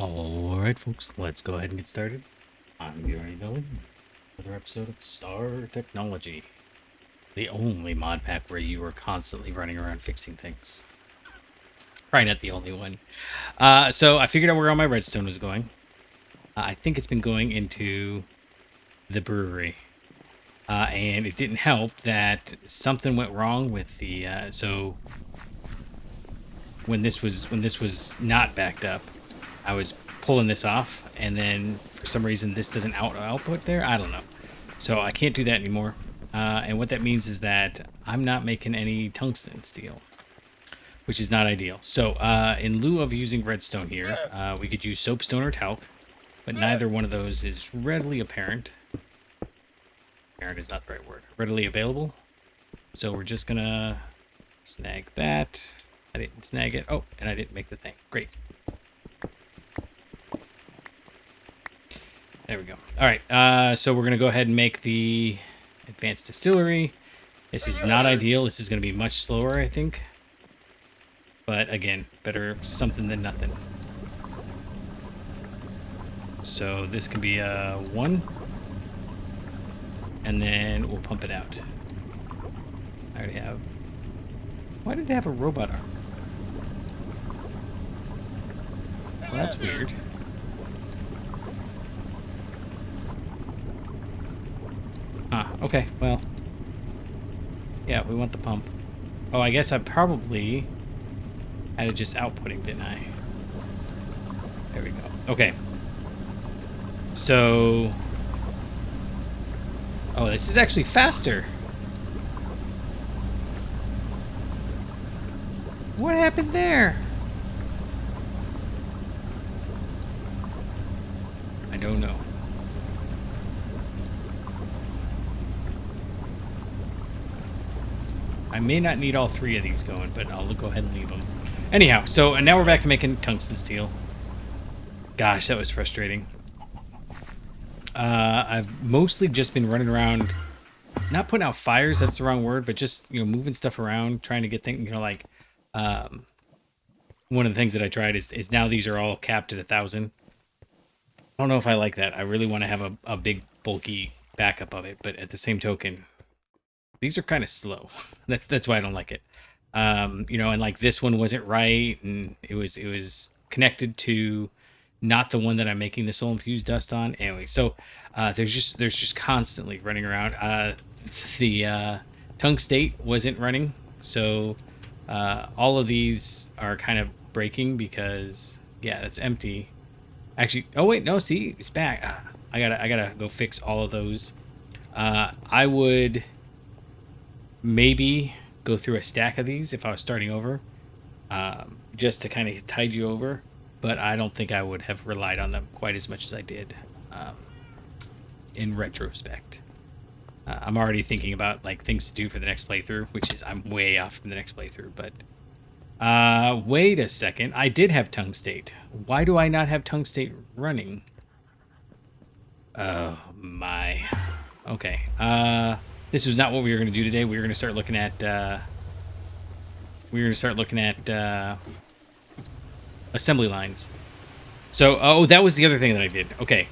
Alright folks, let's go ahead and get started. I'm Gary Belly. Another episode of Star Technology. The only mod pack where you are constantly running around fixing things. Probably not the only one. So I figured out where all my redstone was going. I think it's been going into the brewery. And it didn't help that something went wrong with the so when this was not backed up, I was pulling this off, and then for some reason this doesn't output there. I don't know. So I can't do that anymore. And what that means is that I'm not making any tungsten steel, which is not ideal. So in lieu of using redstone here, we could use soapstone or talc, but neither one of those is readily apparent. Apparent is not the right word. Readily available. So we're just gonna snag that. I didn't snag it. Oh, and I didn't make the thing. Great. There we go. All right, so we're going to go ahead and make the advanced distillery. This is not ideal. This is going to be much slower, I think. But again, better something than nothing. So this can be a 1. And then we'll pump it out. I already have... Why did it have a robot arm? Well, that's weird. Okay, well, yeah, we want the pump. Oh, I guess I probably had it just outputting, didn't I? There we go. Okay. So, oh, this is actually faster. What happened there? I don't know. I may not need all 3 of these going, but I'll go ahead and leave them. Anyhow, so and now we're back to making tungsten steel. Gosh, that was frustrating. I've mostly just been running around, not putting out fires, that's the wrong word, but just, moving stuff around, trying to get things, like, one of the things that I tried is now these are all capped at 1,000. I don't know if I like that. I really want to have a big, bulky backup of it, but at the same token, these are kind of slow. That's why I don't like it. And like this one wasn't right, and it was connected to not the one that I'm making the soul infused dust on. Anyway, so there's just constantly running around. The tungstate wasn't running, so all of these are kind of breaking because that's empty. Actually, oh wait, no, see, it's back. I gotta go fix all of those. I would maybe go through a stack of these if I was starting over, just to kind of tide you over, but I don't think I would have relied on them quite as much as I did in retrospect. I'm already thinking about like things to do for the next playthrough, which is I'm way off from the next playthrough, but wait a second, I did have tungstate. Why do I not have tungstate running? Oh my. Okay. This was not what we were going to do today. We were going to start looking at assembly lines. So, oh, that was the other thing that I did. Okay.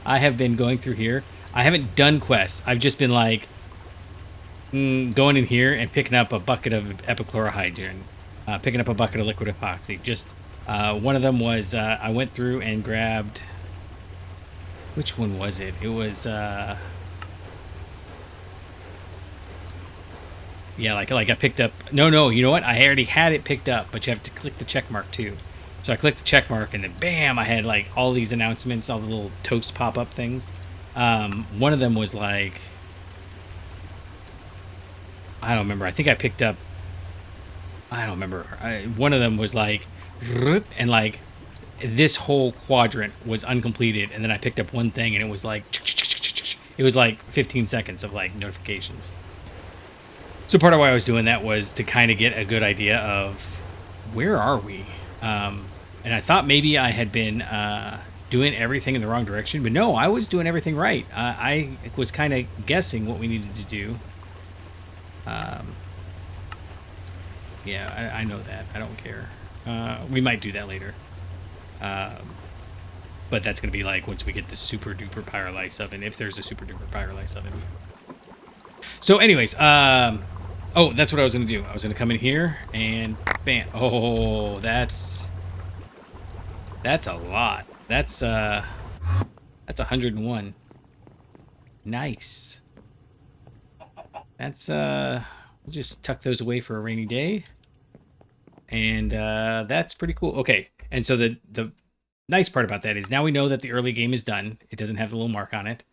I have been going through here. I haven't done quests. I've just been like going in here and picking up a bucket of epichlorohydrin, picking up a bucket of liquid epoxy. Just one of them was I went through and grabbed. Which one was it? It was yeah, like I picked up. No, you know what? I already had it picked up, but you have to click the check mark too. So I clicked the check mark, and then bam, I had like all these announcements, all the little toast pop-up things. One of them was like, I don't remember. I think I picked up. I don't remember. One of them was like, and like this whole quadrant was uncompleted, and then I picked up one thing, and it was like, it was like 15 seconds of like notifications. So part of why I was doing that was to kind of get a good idea of where are we, and I thought maybe I had been doing everything in the wrong direction, but no, I was doing everything right. I was kind of guessing what we needed to do. Yeah, I know that. I don't care. We might do that later. But that's going to be like once we get the super duper Pyrolice oven, if there's a super duper Pyrolice oven. So anyways, oh, that's what I was going to do. I was going to come in here and bam. Oh, that's a lot. That's 101. Nice. That's we'll just tuck those away for a rainy day. And that's pretty cool. Okay. And so the nice part about that is now we know that the early game is done. It doesn't have the little mark on it.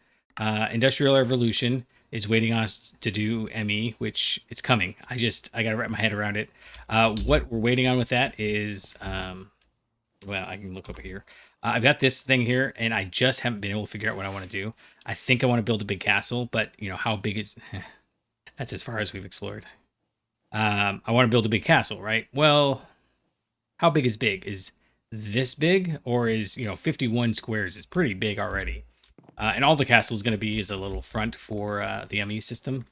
Industrial Revolution is waiting on us to do ME, which it's coming. I got to wrap my head around it. What we're waiting on with that is, well, I can look over here. I've got this thing here, and I just haven't been able to figure out what I want to do. I think I want to build a big castle, but, you know, how big is... That's as far as we've explored. I want to build a big castle, right? Well, how big is big? Is this big? Or is, 51 squares is pretty big already. And all the castle is going to be is a little front for the ME system.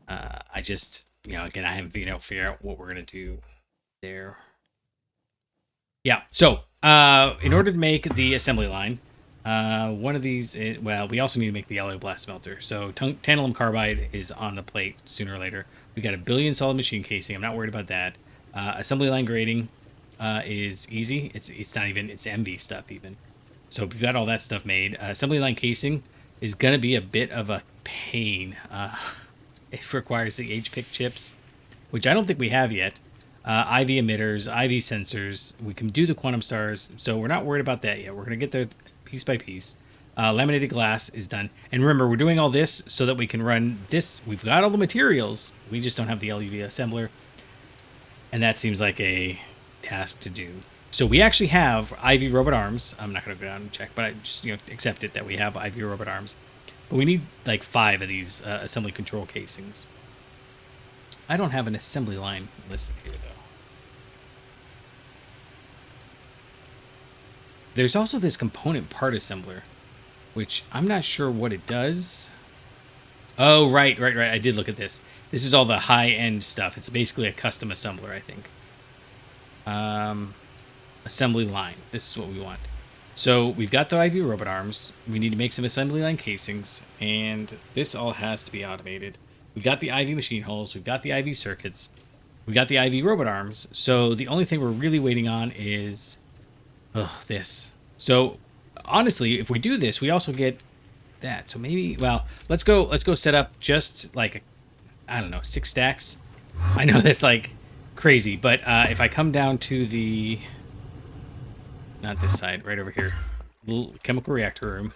I just, again, I haven't been able to figure out what we're going to do there. Yeah, so in order to make the assembly line, one of these, well, we also need to make the Alloy blast smelter. So tantalum carbide is on the plate sooner or later. We got a billion solid machine casing. I'm not worried about that. Assembly line grading is easy. It's not even, it's MV stuff even. So we've got all that stuff made. Assembly line casing is going to be a bit of a pain. It requires the H-pick chips, which I don't think we have yet. IV emitters, IV sensors. We can do the quantum stars, so we're not worried about that yet. We're going to get there piece by piece. Laminated glass is done. And remember, we're doing all this so that we can run this. We've got all the materials. We just don't have the LUV assembler. And that seems like a task to do. So we actually have IV robot arms. I'm not going to go down and check, but I just accept it that we have IV robot arms. But we need like 5 of these assembly control casings. I don't have an assembly line listed here, though. There's also this component part assembler, which I'm not sure what it does. Oh, right. I did look at this. This is all the high-end stuff. It's basically a custom assembler, I think. Assembly line. This is what we want. So we've got the IV robot arms. We need to make some assembly line casings, and this all has to be automated. We've got the IV machine hulls. We've got the IV circuits. We've got the IV robot arms. So the only thing we're really waiting on is this. So honestly, if we do this, we also get that. So maybe, well, let's go set up just like, I don't know, 6 stacks. I know that's like crazy, but if I come down to the, not this side, right over here, little chemical reactor room,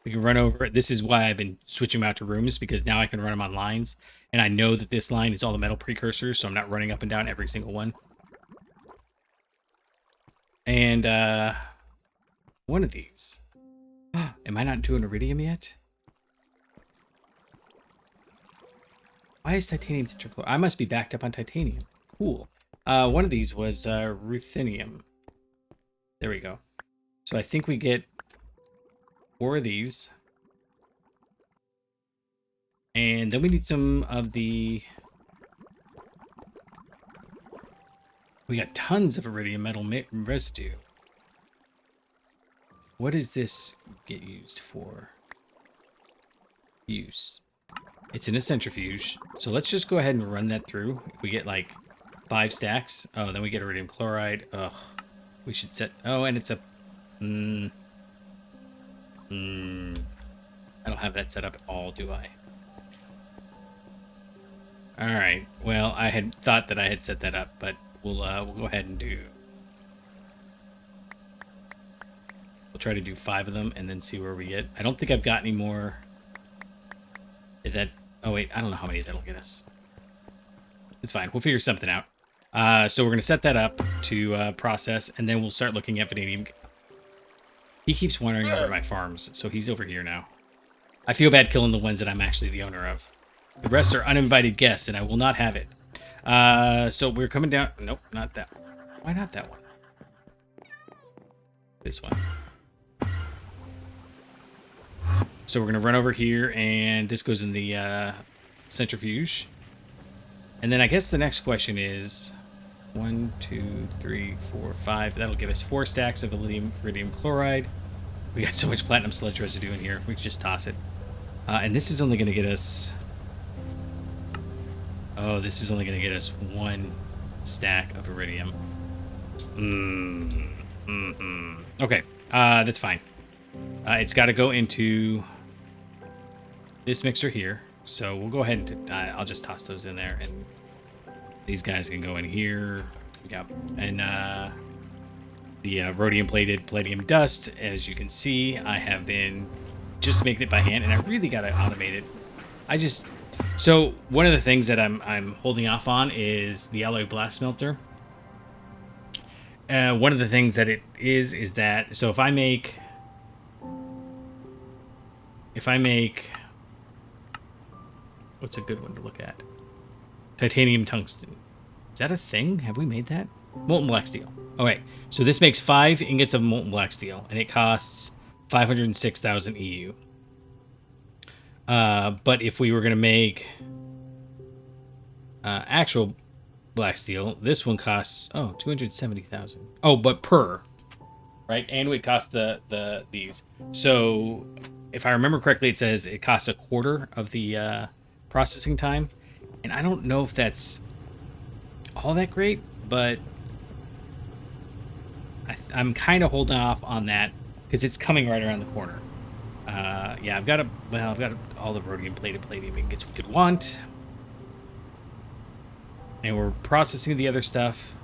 we can run over it. This is why I've been switching them out to rooms, because now I can run them on lines, and I know that this line is all the metal precursors, so I'm not running up and down every single one. And one of these. Am I not doing iridium yet? Why is titanium tetrachloride? I must be backed up on titanium. Cool. One of these was ruthenium. There we go. So I think we get 4 of these. And then we need some of the... We got tons of iridium metal residue. What does this get used for? Use. It's in a centrifuge. So let's just go ahead and run that through. If we get like 5 stacks. Oh, then we get iridium chloride. Ugh. We should set... Oh, and it's a... I don't have that set up at all, do I? Alright. Well, I had thought that I had set that up, but we'll go ahead and do... We'll try to do 5 of them and then see where we get. I don't think I've got any more... Oh, wait. I don't know how many that'll get us. It's fine. We'll figure something out. So we're going to set that up to process, and then we'll start looking at vanadium. He keeps wandering over to my farms, so he's over here now. I feel bad killing the ones that I'm actually the owner of. The rest are uninvited guests, and I will not have it. So we're coming down... Nope, not that one. Why not that one? This one. So we're going to run over here, and this goes in the centrifuge. And then I guess the next question is... 1, 2, 3, 4, 5. That'll give us 4 stacks of iridium chloride. We got so much platinum sludge residue in here. We can just toss it. And this is only going to get us... Oh, this is only going to get us 1 stack of iridium. Okay, that's fine. It's got to go into this mixer here. So we'll go ahead and I'll just toss those in there, and these guys can go in here. Yep. And the rhodium-plated palladium dust, as you can see, I have been just making it by hand, and I really got to automate it. So one of the things that I'm holding off on is the alloy blast smelter. One of the things that it is that, so if I make what's a good one to look at? Titanium tungsten. Is that a thing? Have we made that? Molten black steel. Okay, so this makes 5 ingots of molten black steel, and it costs 506,000 EU. But if we were going to make actual black steel, this one costs 270,000. Oh, but per, right? And it costs these. So if I remember correctly, it says it costs a quarter of the processing time, and I don't know if that's all that great, but I'm kind of holding off on that because it's coming right around the corner. Yeah, I've got all the rhodium-plated palladium ingots we could want, and we're processing the other stuff.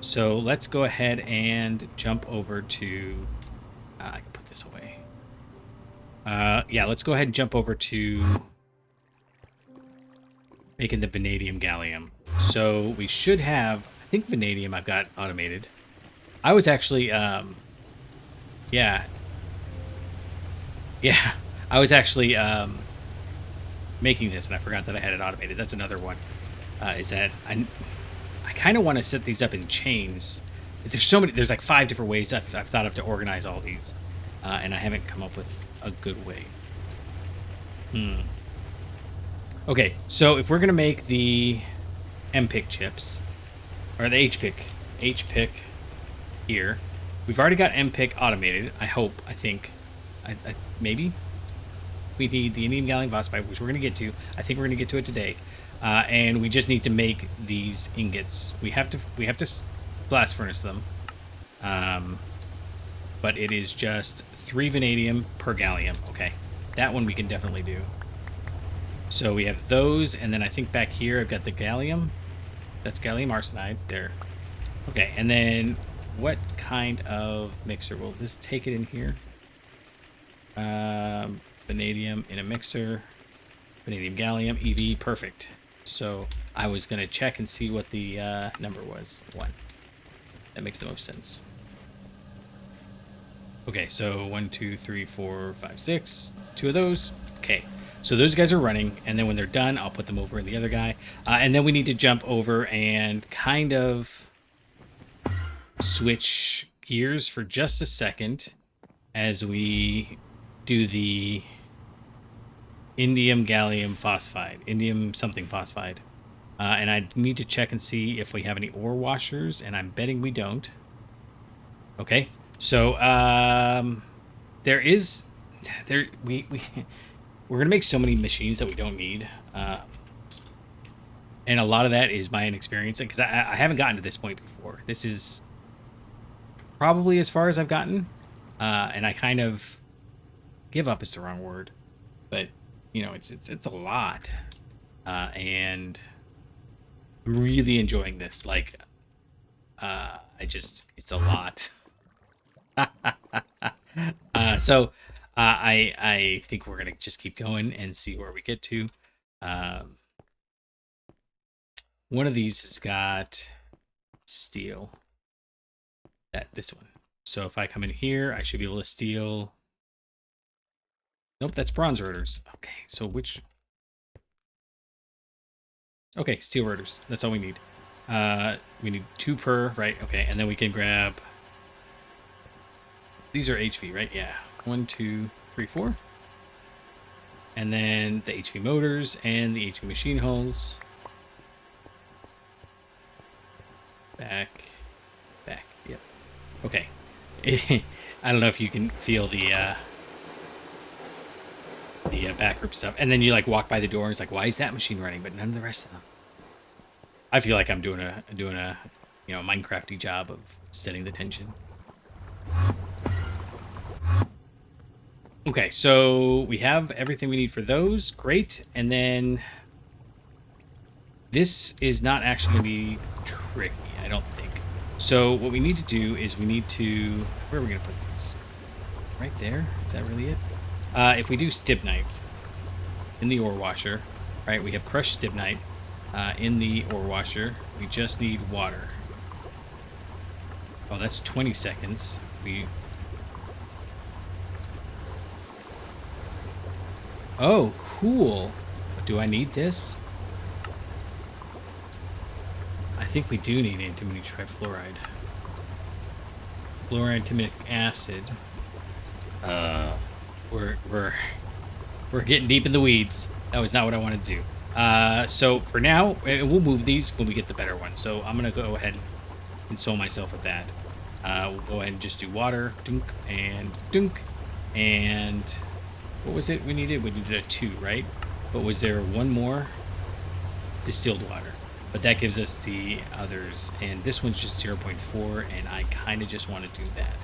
So let's go ahead and jump over to. I can put this away. Yeah, let's go ahead and jump over to making the vanadium gallium. So we should have, I think vanadium I've got automated. I was actually, yeah, I was actually making this, and I forgot that I had it automated. That's another one. Is that I kind of want to set these up in chains. There's so many. There's like 5 different ways I've thought of to organize all these, and I haven't come up with a good way. Okay, so if we're gonna make the M-pick chips, or the H-pick here, we've already got M-pick automated. I think, maybe we need the indium gallium phosphide, which we're gonna get to. I think we're gonna get to it today, and we just need to make these ingots. We have to blast furnace them, but it is just 3 vanadium per gallium. Okay, that one we can definitely do. So we have those, and then I think back here I've got the gallium. That's gallium arsenide there. Okay, and then what kind of mixer will this take it in here? Vanadium in a mixer. Vanadium gallium, EV, perfect. So I was going to check and see what the number was. 1. That makes the most sense. Okay, so 1, 2, 3, 4, 5, 6. 2 of those. Okay. So those guys are running, and then when they're done, I'll put them over in the other guy. And then we need to jump over and kind of switch gears for just a second as we do the indium gallium phosphide. Indium something phosphide. And I need to check and see if we have any ore washers, and I'm betting we don't. Okay. So we're going to make so many machines that we don't need. And a lot of that is my inexperience, because I haven't gotten to this point before. This is probably as far as I've gotten. And I kind of give up is the wrong word. But, you know, it's a lot. And I'm really enjoying this. Like, it's a lot. So I think we're gonna just keep going and see where we get to. One of these has got steel. This one. So if I come in here, I should be able to steal. Nope, that's bronze rotors. Okay, so which? Okay, steel rotors. That's all we need. We need 2 per, right? Okay, and then we can grab. These are HV, right? Yeah. 1, 2, 3, 4. And then the HV motors and the HV machine hulls. Back. Back. Yep. Okay. I don't know if you can feel the backroom stuff. And then you like walk by the door and it's like, why is that machine running, but none of the rest of them? I feel like I'm doing a Minecrafty job of setting the tension. Okay, so we have everything we need for those. Great. And then this is not actually going to be tricky, I don't think. So what we need to do is we need to... Where are we going to put this? Right there? Is that really it? If we do stibnite in the ore washer, right, we have crushed stibnite in the ore washer. We just need water. Oh, that's 20 seconds. Oh, cool. Do I need this? I think we do need antimony trifluoride. Fluorantimic acid. We're getting deep in the weeds. That was not what I wanted to do. So for now, we'll move these when we get the better one. So I'm gonna go ahead and console myself with that. We'll go ahead and just do water, dunk and dunk, and what was it we needed? We needed a 2, right? But was there one more? Distilled water. But that gives us the others, and this one's just 0.4, and I kind of just want to do that.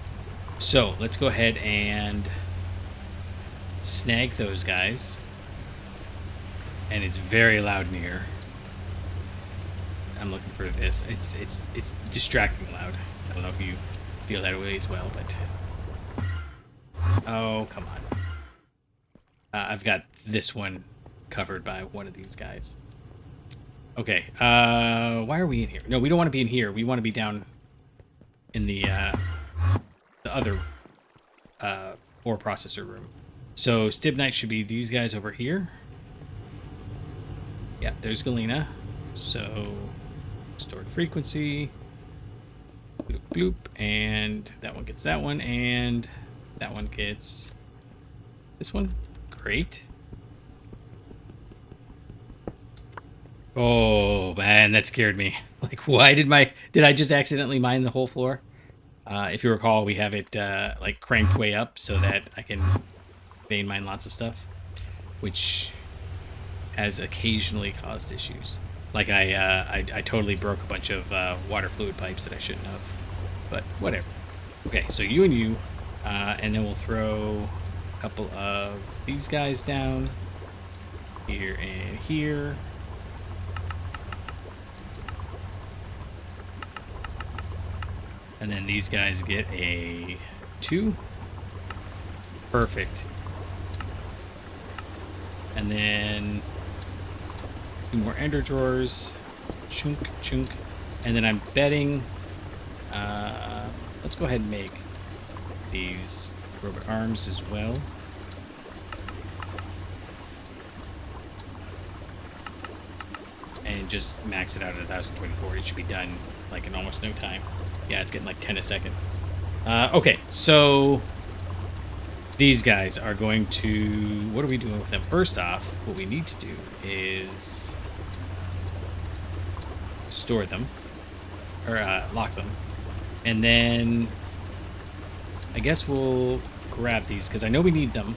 So let's go ahead and snag those guys. And it's very loud in here. I'm looking for this. It's distracting loud. I don't know if you feel that way as well, but oh, come on. I've got this one covered by one of these guys. Okay, why are we in here? No, we don't want to be in here. We want to be down in the other ore processor room. So stibnite should be these guys over here. Yeah, there's Galena. So stored frequency. Bloop, bloop, and that one gets that one, and that one gets this one. Great. Oh man, that scared me. Like, why did I just accidentally mine the whole floor? If you recall, we have it like cranked way up so that I can vein mine lots of stuff, which has occasionally caused issues. Like I totally broke a bunch of water fluid pipes that I shouldn't have, but whatever. Okay, so you and you, and then we'll throw a couple of these guys down here and here. And then these guys get a 2. Perfect. And then 2 more ender drawers. Chunk, chunk. And then I'm betting... let's go ahead and make these robot arms as well. And just max it out at 1024. It should be done like in almost no time. Yeah, it's getting like 10 a second. Okay, so these guys are going to... What are we doing with them? First off, what we need to do is store them, or lock them. And then I guess we'll grab these, because I know we need them.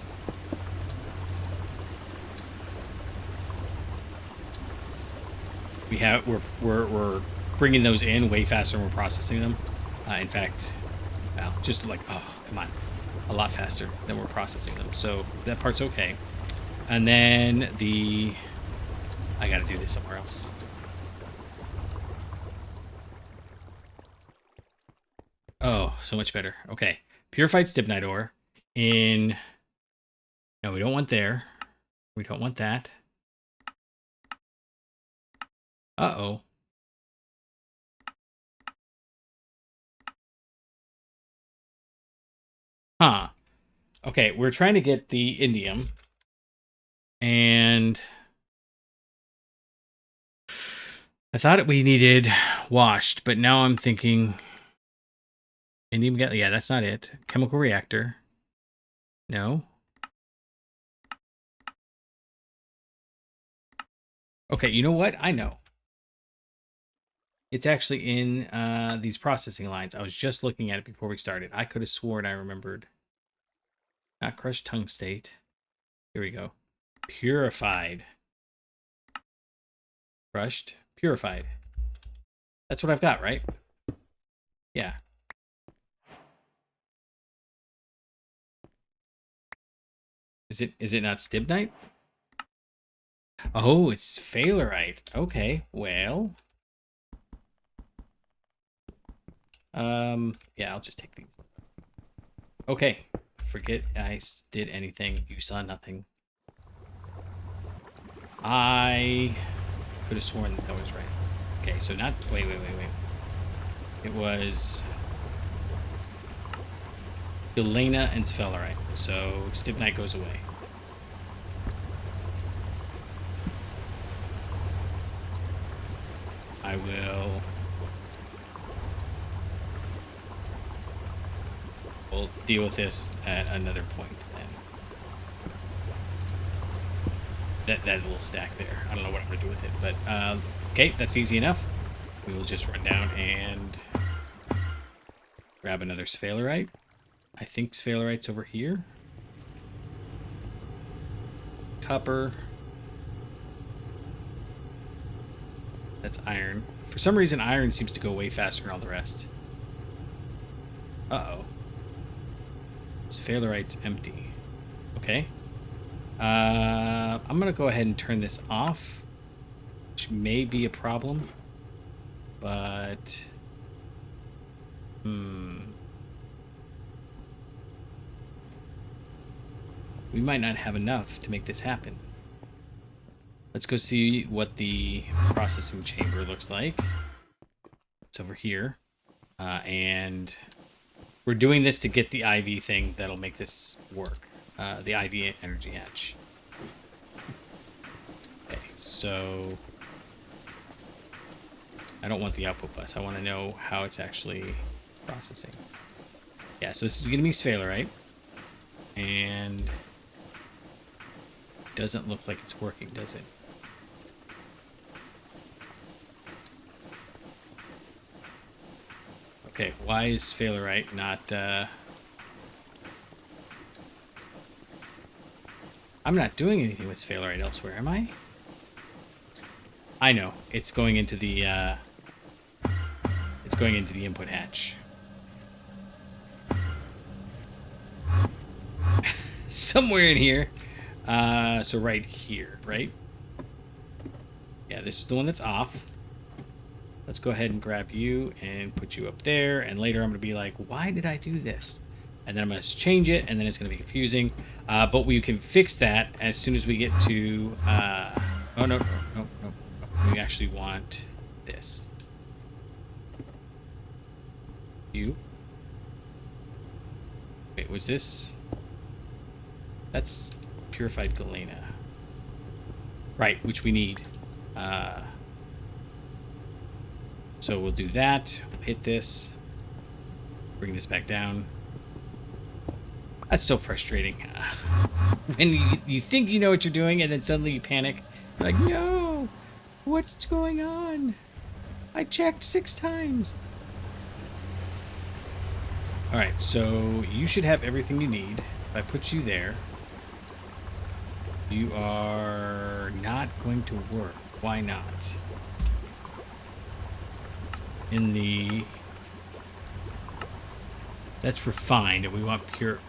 We're bringing those in way faster than we're processing them. In fact, well, just like, oh, come on, a lot faster than we're processing them. So that part's okay. And then I gotta do this somewhere else. Oh, so much better. Okay, purified stibnite ore in... No, we don't want there. We don't want that. Uh-oh. Huh. Okay, we're trying to get the indium. And I thought we needed washed, but now I'm thinking indium gas. Yeah, that's not it. Chemical reactor. No. Okay, you know what? I know. It's actually in these processing lines. I was just looking at it before we started. I could have sworn I remembered. Not crushed tungstate. Here we go. Purified. Crushed. Purified. That's what I've got, right? Yeah. Is it not stibnite? Oh, it's phalerite. Okay, well. Yeah, I'll just take these. Okay. Forget I did anything. You saw nothing. I could have sworn that was right. Okay, so not... Wait. It was... Galena and sphalerite. So stibnite goes away. I will... We'll deal with this at another point then. That little stack there. I don't know what I'm going to do with it, but okay, that's easy enough. We will just run down and grab another sphalerite. I think sphalerite's over here. Copper. That's iron. For some reason, iron seems to go way faster than all the rest. Uh-oh. Sphalerite's empty. Okay. I'm going to go ahead and turn this off, which may be a problem, but... We might not have enough to make this happen. Let's go see what the processing chamber looks like. It's over here. And we're doing this to get the IV thing that'll make this work. The IV energy hatch. Okay, so... I don't want the output bus. I want to know how it's actually processing. Yeah, so this is going to be sphalerite. And... doesn't look like it's working, does it? Okay, why is sphalerite not... I'm not doing anything with sphalerite elsewhere, am I? I know. It's going into the input hatch. Somewhere in here. So right here, right? Yeah, this is the one that's off. Let's go ahead and grab you and put you up there. And later I'm going to be like, why did I do this? And then I'm going to change it, and then it's going to be confusing. But we can fix that as soon as we get to... oh, no. We actually want this. You. Wait, was this... That's purified galena. Right, which we need. So we'll do that. We'll hit this. Bring this back down. That's so frustrating. When you think you know what you're doing, and then suddenly you panic. You're like, no! What's going on? I checked 6 times. Alright, so you should have everything you need. If I put you there, you are not going to work. Why not? In the... That's refined, and we want pure...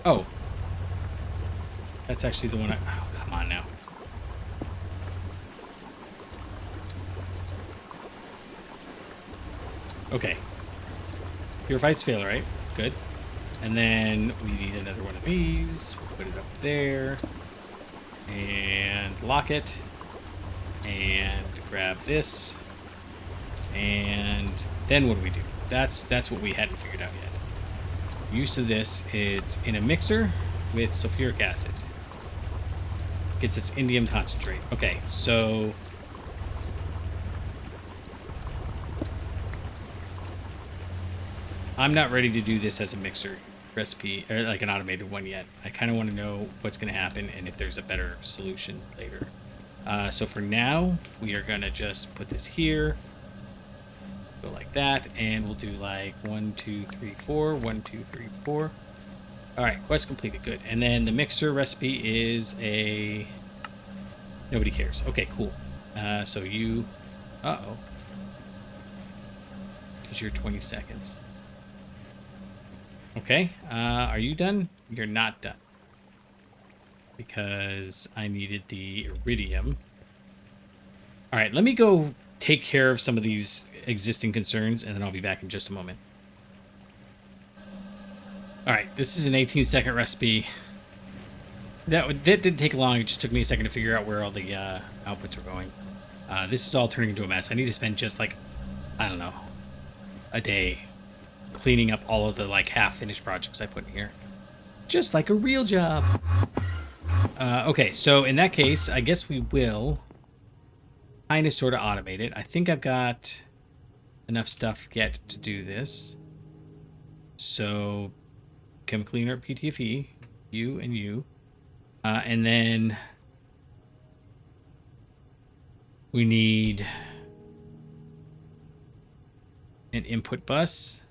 Oh. That's actually the one I... Oh, come on now. Okay. Purified sphalerite. Good. And then we need another one of these. Put it up there. And lock it. And grab this. And then what do we do? That's what we hadn't figured out yet. Use of this is in a mixer with sulfuric acid. Gets its indium concentrate. Okay, so... I'm not ready to do this as a mixer recipe, or like an automated one yet. I kind of want to know what's going to happen and if there's a better solution later. So for now, we are going to just put this here, go like that, and we'll do like 1, 2, 3, 4, 1, 2, 3, 4. All right, quest completed, good. And then the mixer recipe is a, nobody cares. Okay, cool. So you, uh-oh, because you're 20 seconds. Okay, are you done? You're not done. Because I needed the iridium. All right, let me go take care of some of these existing concerns, and then I'll be back in just a moment. All right, this is an 18-second recipe. That didn't take long. It just took me a second to figure out where all the outputs were going. This is all turning into a mess. I need to spend just like, I don't know, a day cleaning up all of the like half-finished projects I put in here. Just like a real job. Okay, so in that case, I guess we will kind of sort of automate it. I think I've got enough stuff yet to do this. So chemical inert PTFE, you and you. And then we need an input bus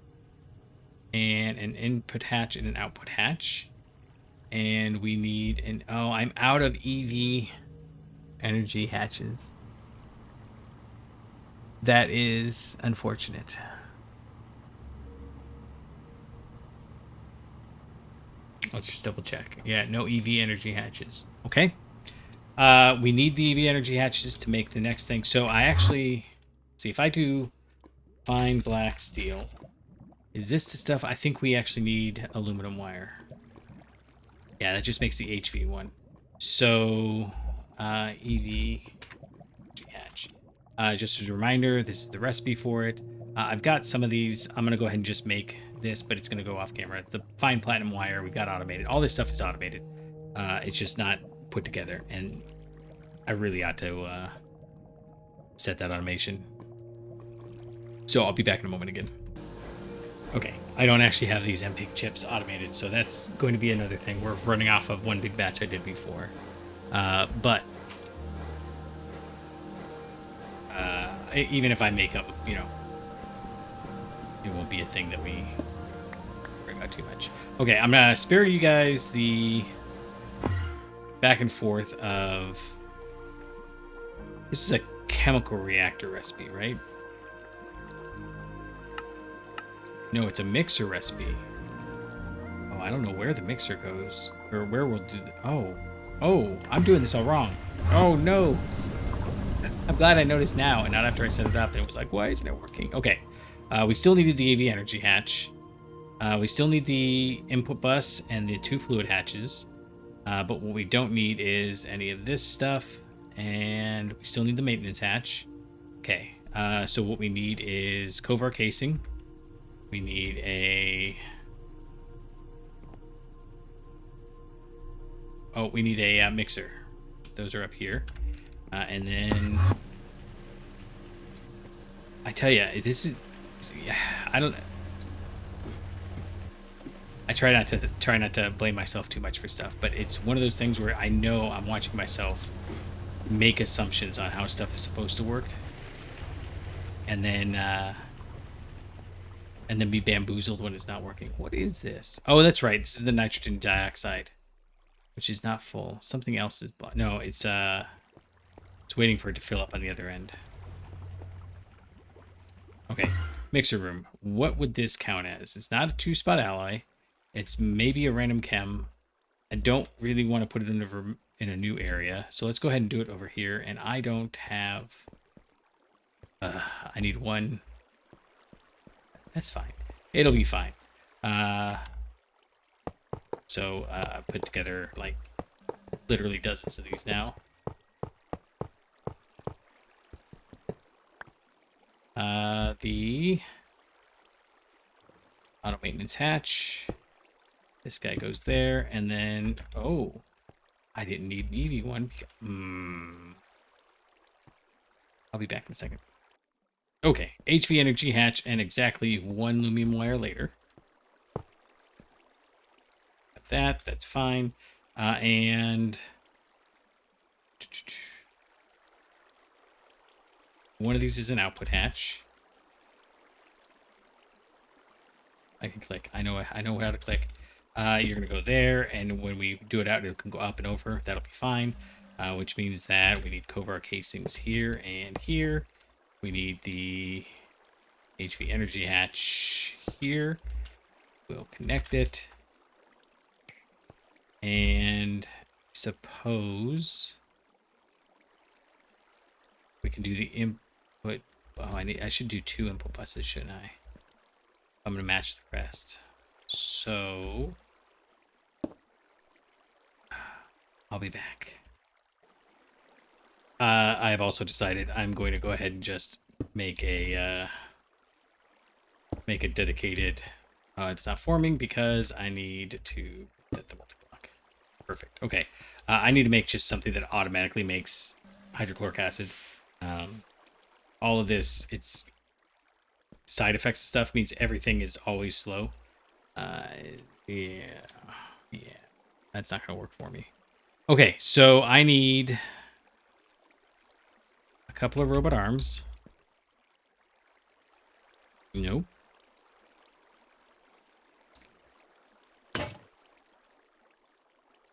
and an input hatch and an output hatch. And we need an, oh, I'm out of EV energy hatches. That is unfortunate. Let's just double check. Yeah, no EV energy hatches. Okay. We need the EV energy hatches to make the next thing. So I actually, see if I do fine black steel. Is this the stuff? I think we actually need aluminum wire. Yeah, that just makes the HV one. So EV hatch. Just as a reminder, this is the recipe for it. I've got some of these. I'm going to go ahead and just make this, but it's going to go off camera. The fine platinum wire, we've got automated. All this stuff is automated. It's just not put together, and I really ought to set that automation. So I'll be back in a moment again. Okay, I don't actually have these MPIC chips automated, so that's going to be another thing. We're running off of one big batch I did before. But even if I make up, you know, it won't be a thing that we worry about too much. Okay, I'm going to spare you guys the back and forth of... This is a chemical reactor recipe, right? No, it's a mixer recipe. Oh, I don't know where the mixer goes. Or where we'll do... Oh, I'm doing this all wrong. Oh, no. I'm glad I noticed now and not after I set it up. And it was like, why isn't it working? Okay. We still needed the AV energy hatch. We still need the input bus and the 2 fluid hatches. But what we don't need is any of this stuff. And we still need the maintenance hatch. Okay. So what we need is Kovar casing. We need a... Oh, we need a mixer. Those are up here. And then... I tell you, this is... I don't... I try not to blame myself too much for stuff, but it's one of those things where I know I'm watching myself make assumptions on how stuff is supposed to work. And then be bamboozled when it's not working. What is this? Oh, that's right. This is the nitrogen dioxide, which is not full. Something else is... No, it's waiting for it to fill up on the other end. Okay, mixer room. What would this count as? It's not a 2-spot alloy. It's maybe a random chem. I don't really want to put it in a new area, so let's go ahead and do it over here. And I don't have... I need one... That's fine. It'll be fine. So I put together like literally dozens of these now. The auto maintenance hatch. This guy goes there, and then I didn't need an EV one. I'll be back in a second. Okay, HV energy hatch and exactly 1 lumium wire later. that. That's fine. And one of these is an output hatch. I can click. I know how to click. You're gonna go there, and when we do it out, it can go up and over. That'll be fine. Which means that we need Kovar casings here and here. We need the HV energy hatch here. We'll connect it. And suppose we can do the input. Oh, I should do 2 input buses, shouldn't I? I'm gonna match the rest. So I'll be back. I have also decided I'm going to go ahead and just make a dedicated. It's not forming because I need to set the multi-block. Perfect. Okay. I need to make just something that automatically makes hydrochloric acid. All of this, it's side effects and stuff means everything is always slow. Yeah, that's not gonna work for me. Okay, so I need a couple of robot arms. Nope.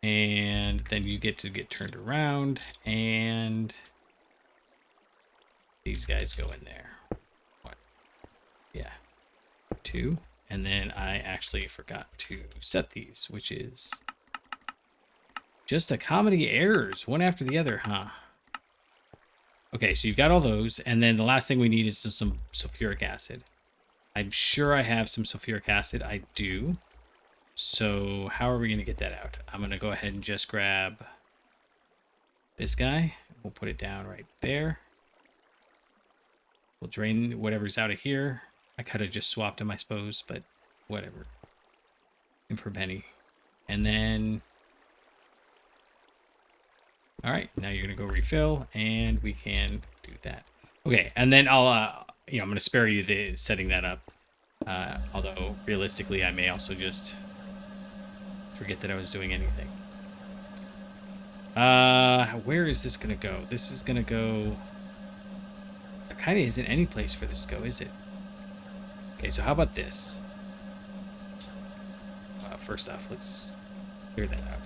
And then you get to get turned around, and these guys go in there. What? Yeah. 2. And then I actually forgot to set these, which is just a comedy errors, one after the other, huh? Okay, so you've got all those, and then the last thing we need is some sulfuric acid. I'm sure I have some sulfuric acid. I do. So how are we going to get that out? I'm going to go ahead and just grab this guy. We'll put it down right there. We'll drain whatever's out of here. I could have just swapped them, I suppose, but whatever. In for a penny. And then... all right, now you're going to go refill, and we can do that. Okay, and then I'll, I'm going to spare you the setting that up. Although, realistically, I may also just forget that I was doing anything. Where is this going to go? This is going to go... there kind of isn't any place for this to go, is it? Okay, so how about this? First off, let's clear that out.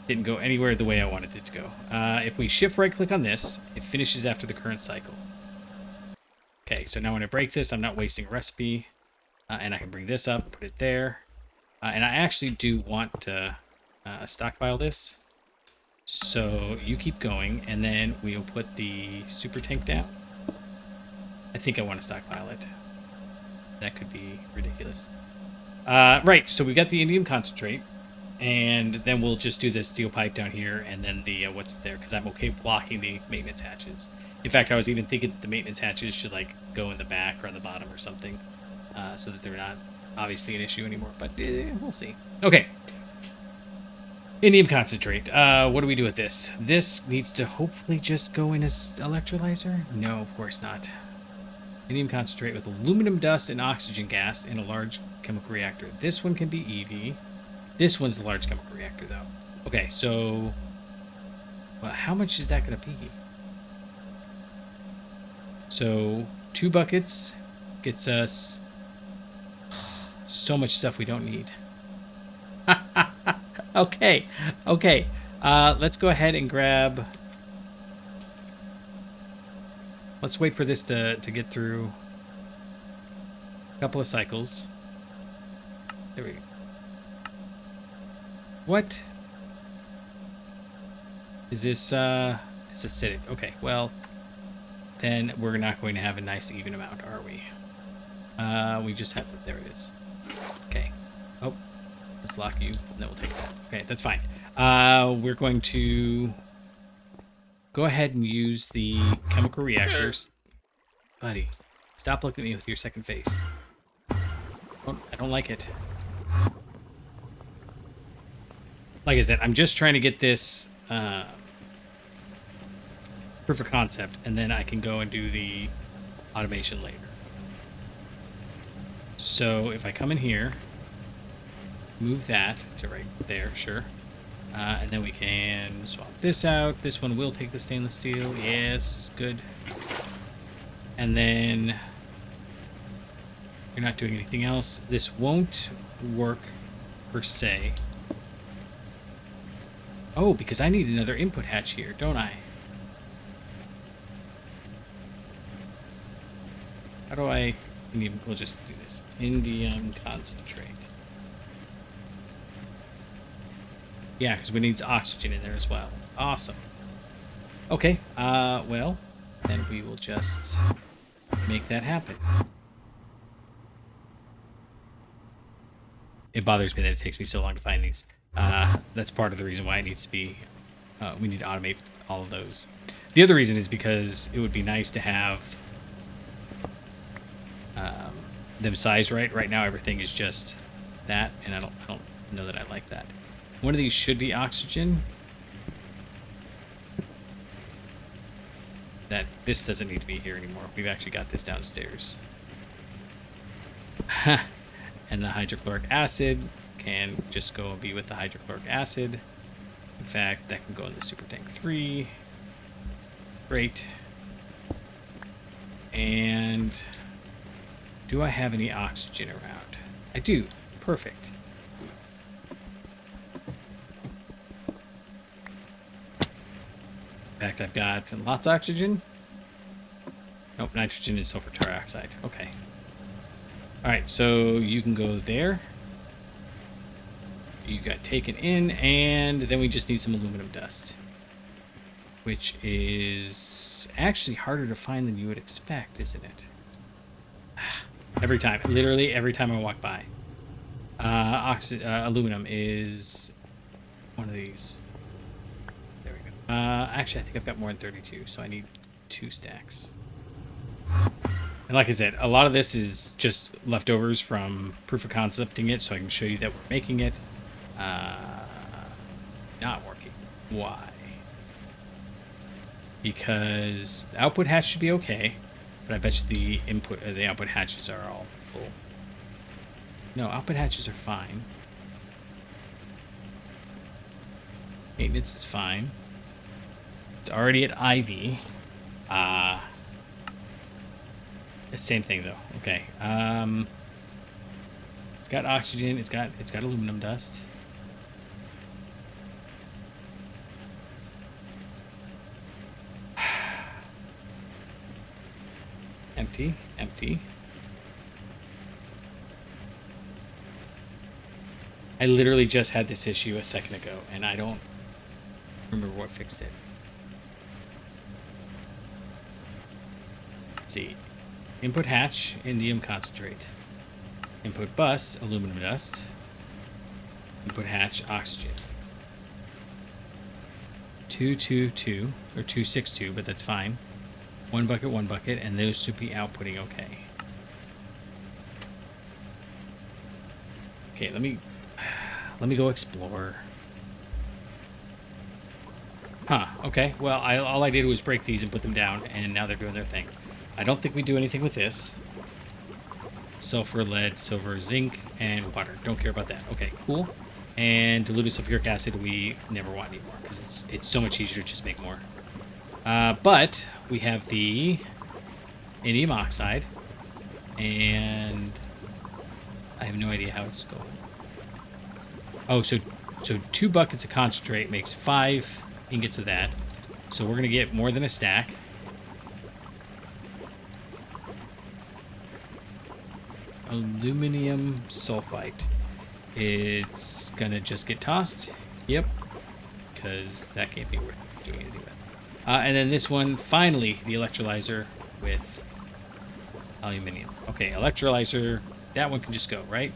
Didn't go anywhere the way I wanted it to go. If we shift right click on this, it finishes after the current cycle. Okay, so now when I break this, I'm not wasting a recipe. And I can bring this up, put it there. And I actually do want to stockpile this. So you keep going, and then we'll put the super tank down. I think I want to stockpile it. That could be ridiculous. Right, so we got the indium concentrate. And then we'll just do the steel pipe down here, and then the what's there, because I'm okay blocking the maintenance hatches. In fact, I was even thinking that the maintenance hatches should like go in the back or on the bottom or something, so that they're not obviously an issue anymore. But we'll see. Okay. Indium concentrate. What do we do with this? This needs to hopefully just go in as electrolyzer? No, of course not. Indium concentrate with aluminum dust and oxygen gas in a large chemical reactor. This one can be EV. This one's the large chemical reactor, though. Okay, so... well, how much is that going to be? So, 2 buckets gets us so much stuff we don't need. Okay. Let's go ahead and grab... let's wait for this to get through a couple of cycles. There we go. What? Is this, it's acidic. Okay, well, then we're not going to have a nice even amount, are we? We just have, there it is. Okay. Oh, let's lock you, and then we'll take that. Okay, that's fine. We're going to go ahead and use the chemical reactors. Buddy, stop looking at me with your second face. I don't like it. Like I said, I'm just trying to get this proof of concept, and then I can go and do the automation later. So if I come in here, move that to right there, sure. And then we can swap this out. This one will take the stainless steel. Yes, good. And then you're not doing anything else. This won't work per se. Oh, because I need another input hatch here, don't I? How do I... We'll just do this. Indium concentrate. Yeah, because we need oxygen in there as well. Awesome. Okay, well, then we will just make that happen. It bothers me that it takes me so long to find these. That's part of the reason why it needs to be... we need to automate all of those. The other reason is because it would be nice to have them size right. Right now everything is just that, and I don't know that I like that. One of these should be oxygen. This doesn't need to be here anymore. We've actually got this downstairs. And the hydrochloric acid can just go and be with the hydrochloric acid. In fact, that can go in the super tank 3. Great. And do I have any oxygen around? I do. Perfect. In fact, I've got lots of oxygen. Nope, nitrogen and sulfur trioxide. Okay. Alright, so you can go there. You got taken in, and then we just need some aluminum dust. Which is actually harder to find than you would expect, isn't it? Every time. Literally every time I walk by. Aluminum is one of these. There we go. Actually, I think I've got more than 32, so I need 2 stacks. And like I said, a lot of this is just leftovers from proof of concepting it, so I can show you that we're making it. Not working. Why? Because the output hatch should be okay, but I bet you the output hatches are all full. No, output hatches are fine. Maintenance is fine. It's already at IV. Same thing though. Okay. It's got oxygen. It's got aluminum dust. Empty. Empty. I literally just had this issue a second ago, and I don't remember what fixed it. Let's see. Input hatch, indium concentrate. Input bus, aluminum dust. Input hatch, oxygen. 222, or 262, but that's fine. One bucket, and those should be outputting okay. Okay, let me go explore. Huh, okay. Well, all I did was break these and put them down, and now they're doing their thing. I don't think we do anything with this. Sulfur, lead, silver, zinc, and water. Don't care about that. Okay, cool. And diluted sulfuric acid we never want anymore, because it's so much easier to just make more. But we have the indium oxide, and I have no idea how it's going. Oh, so 2 buckets of concentrate makes 5 ingots of that. So we're going to get more than a stack. Aluminum sulfite. It's going to just get tossed. Yep. Because that can't be worth doing anything with. And then this one, finally, the electrolyzer with aluminum. Okay, electrolyzer. That one can just go, right?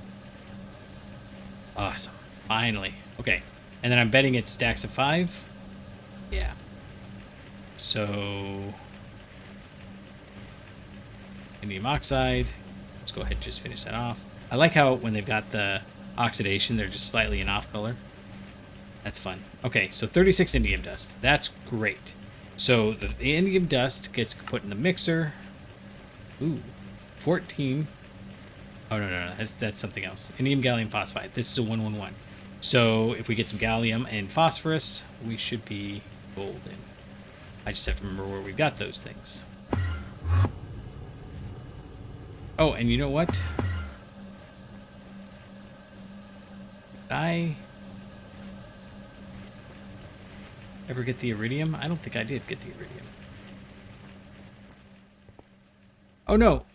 Awesome. Finally. Okay. And then I'm betting it stacks of 5. Yeah. So indium oxide. Let's go ahead and just finish that off. I like how when they've got the oxidation, they're just slightly an off color. That's fun. Okay, so 36 indium dust. That's great. So the indium dust gets put in the mixer. Ooh, 14. Oh, no. That's something else. Indium, gallium, phosphide. This is a 111. So if we get some gallium and phosphorus, we should be golden. I just have to remember where we've got those things. Oh, and you know what? Did I ever get the iridium? I don't think I did get the iridium. Oh, no.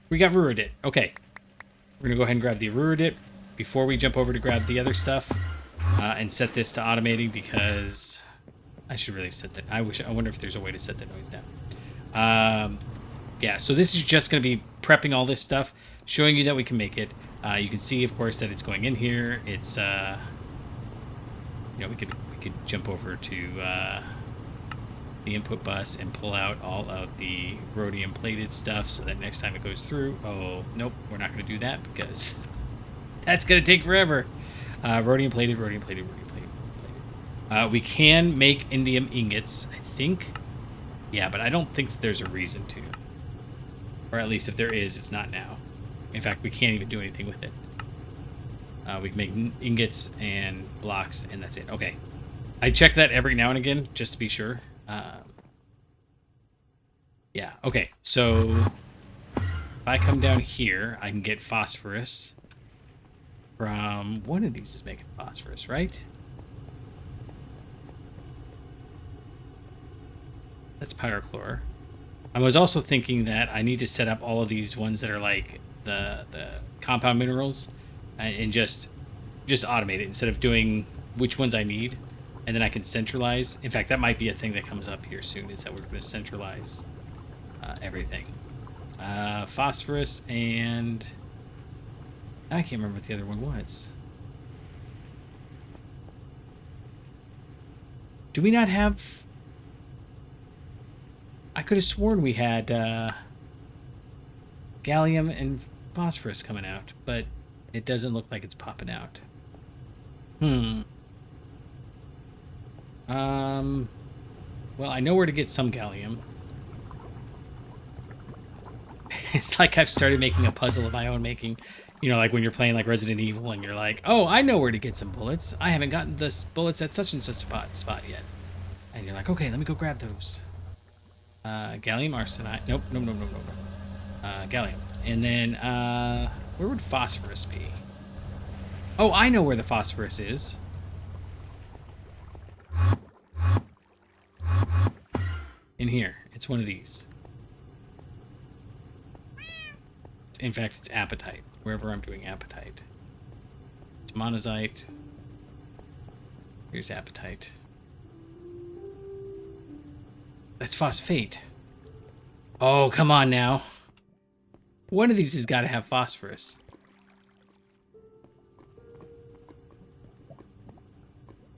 We got Ruridit. Okay. We're going to go ahead and grab the Ruridit before we jump over to grab the other stuff and set this to automating because I should really set that. I wonder if there's a way to set that noise down. Yeah, so this is just going to be prepping all this stuff, showing you that we can make it. You can see, of course, that it's going in here. It's, we could jump over to the input bus and pull out all of the rhodium plated stuff so that next time it goes through. Oh, nope, we're not going to do that because that's going to take forever. Rhodium plated. We can make indium ingots, I think. Yeah, but I don't think that there's a reason to. Or at least if there is, it's not now. In fact, we can't even do anything with it. We can make ingots and blocks, and that's it. Okay. I check that every now and again, just to be sure. Yeah, okay. So, if I come down here, I can get phosphorus from... One of these is making phosphorus, right? That's pyrochlor. I was also thinking that I need to set up all of these ones that are like the compound minerals and just automate it instead of doing which ones I need, and then I can centralize. In fact, that might be a thing that comes up here soon, is that we're going to centralize everything. Phosphorus and... I can't remember what the other one was. Do we not have... I could have sworn we had gallium and phosphorus coming out, but it doesn't look like it's popping out. Well, I know where to get some gallium. It's like I've started making a puzzle of my own making. You know, like when you're playing like Resident Evil and you're like, oh, I know where to get some bullets. I haven't gotten the bullets at such and such spot yet. And you're like, okay, let me go grab those. Gallium arsenide. Nope. Gallium. And then, where would phosphorus be? Oh, I know where the phosphorus is. In here. It's one of these. In fact, it's apatite. Wherever I'm doing apatite. It's monazite. Here's apatite. That's phosphate. Oh, come on now. One of these has got to have phosphorus.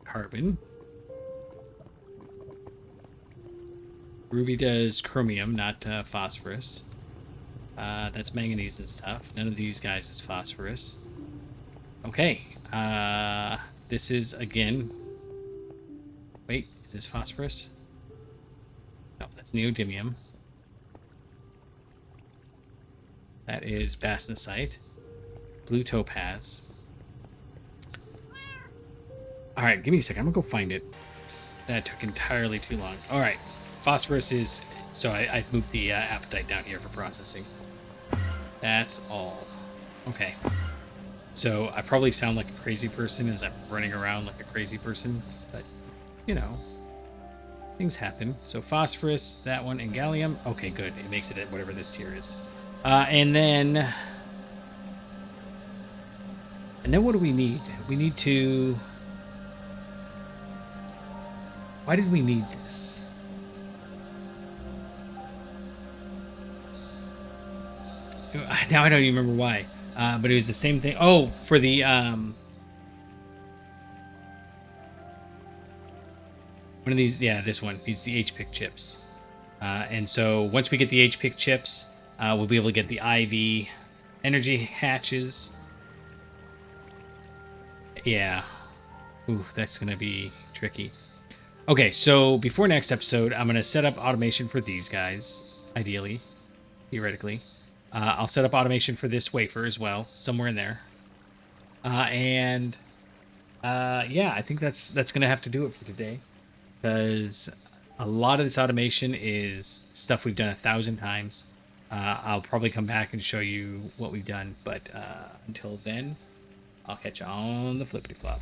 Carbon. Ruby does chromium, not phosphorus. That's manganese and stuff. None of these guys is phosphorus. Okay. This is, again... Wait, is this phosphorus? No, that's neodymium. That is bastnasite. Blue topaz. Alright, give me a second. I'm going to go find it. That took entirely too long. Alright. Phosphorus is... So I moved the apatite down here for processing. That's all. Okay. So I probably sound like a crazy person as I'm running around like a crazy person. But, you know... Things happen. So phosphorus, that one, and gallium. Okay, good. It makes it at whatever this tier is. And then what do we need? We need to... Why did we need this? Now I don't even remember why. But it was the same thing. Oh, for the... One of these, yeah, this one needs the HPIC chips. And so once we get the HPIC chips, we'll be able to get the IV energy hatches. Yeah. Ooh, that's going to be tricky. Okay, so before next episode, I'm going to set up automation for these guys, ideally, theoretically. I'll set up automation for this wafer as well, somewhere in there. Yeah, I think that's gonna have to do it for today, because a lot of this automation is stuff we've done 1,000 times. I'll probably come back and show you what we've done, but until then, I'll catch you on the flippity flop.